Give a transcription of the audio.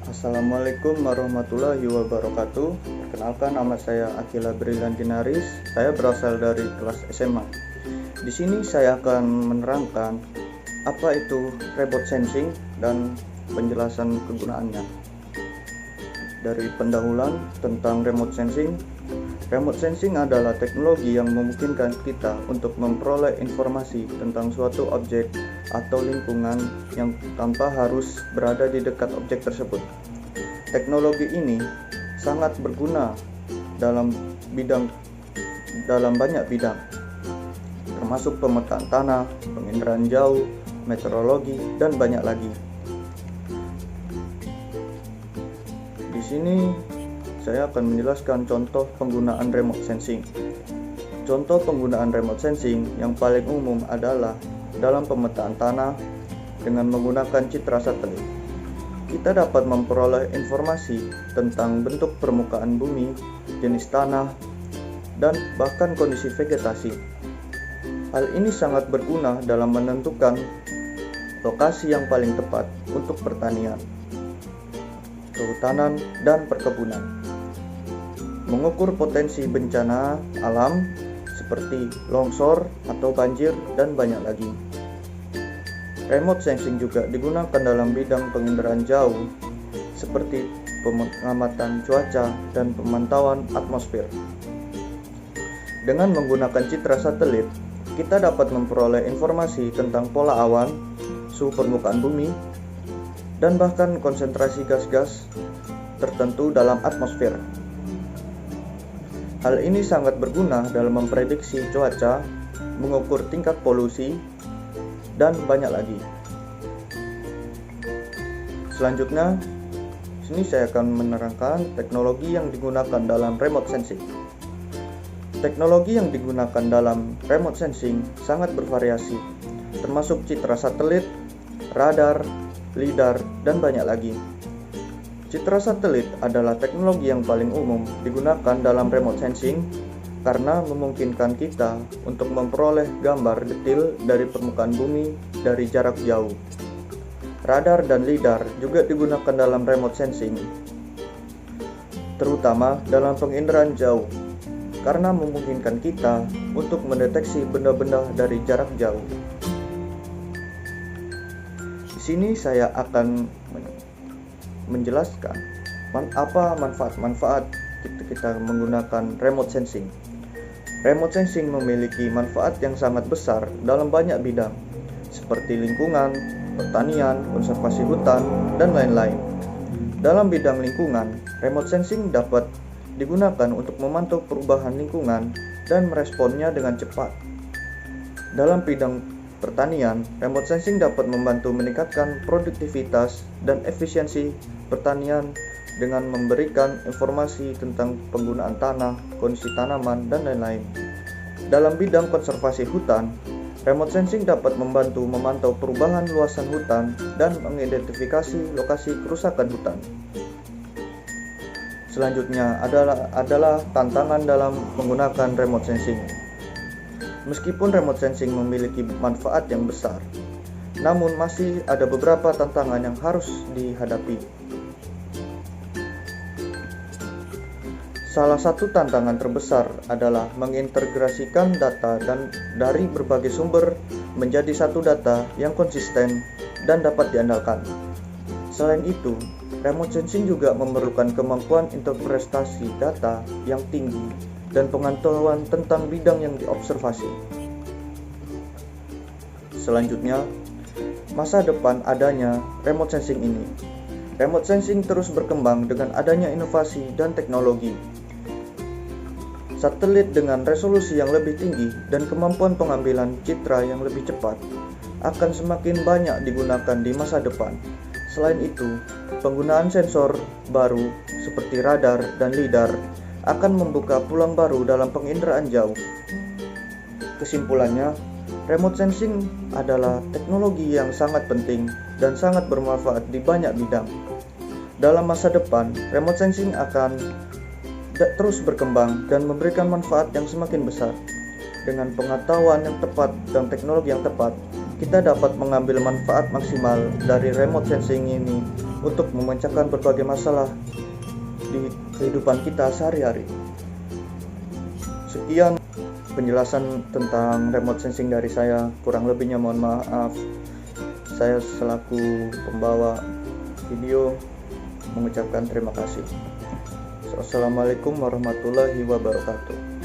Assalamualaikum warahmatullahi wabarakatuh. Perkenalkan, nama saya Akila Brilantinaris. Saya berasal dari kelas SMA. Di sini saya akan menerangkan apa itu remote sensing dan penjelasan kegunaannya. Dari pendahuluan tentang remote sensing. Remote sensing adalah teknologi yang memungkinkan kita untuk memperoleh informasi tentang suatu objek atau lingkungan yang tanpa harus berada di dekat objek tersebut. Teknologi ini sangat berguna dalam banyak bidang, termasuk pemetaan tanah, penginderaan jauh, meteorologi, dan banyak lagi. Di sini saya akan menjelaskan contoh penggunaan remote sensing. Contoh penggunaan remote sensing yang paling umum adalah dalam pemetaan tanah dengan menggunakan citra satelit. Kita dapat memperoleh informasi tentang bentuk permukaan bumi, jenis tanah, dan bahkan kondisi vegetasi. Hal ini sangat berguna dalam menentukan lokasi yang paling tepat untuk pertanian, kehutanan, dan perkebunan. Mengukur potensi bencana alam seperti longsor atau banjir dan banyak lagi. Remote sensing juga digunakan dalam bidang penginderaan jauh seperti pengamatan cuaca dan pemantauan atmosfer. Dengan menggunakan citra satelit, kita dapat memperoleh informasi tentang pola awan, suhu permukaan bumi, dan bahkan konsentrasi gas-gas tertentu dalam atmosfer. Hal ini sangat berguna dalam memprediksi cuaca, mengukur tingkat polusi, dan banyak lagi. Selanjutnya, sini saya akan menerangkan teknologi yang digunakan dalam remote sensing. Teknologi yang digunakan dalam remote sensing sangat bervariasi, termasuk citra satelit, radar, lidar, dan banyak lagi. Citra satelit adalah teknologi yang paling umum digunakan dalam remote sensing karena memungkinkan kita untuk memperoleh gambar detail dari permukaan bumi dari jarak jauh. Radar dan lidar juga digunakan dalam remote sensing, terutama dalam penginderaan jauh, karena memungkinkan kita untuk mendeteksi benda-benda dari jarak jauh. Di sini saya akan menjelaskan apa manfaat-manfaat kita menggunakan remote sensing. Remote sensing memiliki manfaat yang sangat besar dalam banyak bidang, seperti lingkungan, pertanian, konservasi hutan, dan lain-lain. Dalam bidang lingkungan, remote sensing dapat digunakan untuk memantau perubahan lingkungan dan meresponnya dengan cepat. Dalam bidang pertanian, remote sensing dapat membantu meningkatkan produktivitas dan efisiensi pertanian dengan memberikan informasi tentang penggunaan tanah, kondisi tanaman, dan lain-lain. Dalam bidang konservasi hutan, remote sensing dapat membantu memantau perubahan luasan hutan dan mengidentifikasi lokasi kerusakan hutan. Selanjutnya adalah tantangan dalam menggunakan remote sensing. Meskipun remote sensing memiliki manfaat yang besar, namun masih ada beberapa tantangan yang harus dihadapi. Salah satu tantangan terbesar adalah mengintegrasikan data dari berbagai sumber menjadi satu data yang konsisten dan dapat diandalkan. Selain itu, remote sensing juga memerlukan kemampuan interpretasi data yang tinggi dan pengetahuan tentang bidang yang diobservasi. Selanjutnya, masa depan adanya remote sensing ini. Remote sensing terus berkembang dengan adanya inovasi dan teknologi. Satelit dengan resolusi yang lebih tinggi dan kemampuan pengambilan citra yang lebih cepat akan semakin banyak digunakan di masa depan. Selain itu, penggunaan sensor baru seperti radar dan lidar akan membuka peluang baru dalam penginderaan jauh. Kesimpulannya, remote sensing adalah teknologi yang sangat penting dan sangat bermanfaat di banyak bidang. Dalam masa depan, remote sensing akan terus berkembang dan memberikan manfaat yang semakin besar. Dengan pengetahuan yang tepat dan teknologi yang tepat, kita dapat mengambil manfaat maksimal dari remote sensing ini untuk memecahkan berbagai masalah di kehidupan kita sehari-hari. Sekian penjelasan tentang remote sensing dari saya. Kurang lebihnya mohon maaf. Saya selaku pembawa video mengucapkan terima kasih. Assalamualaikum warahmatullahi wabarakatuh.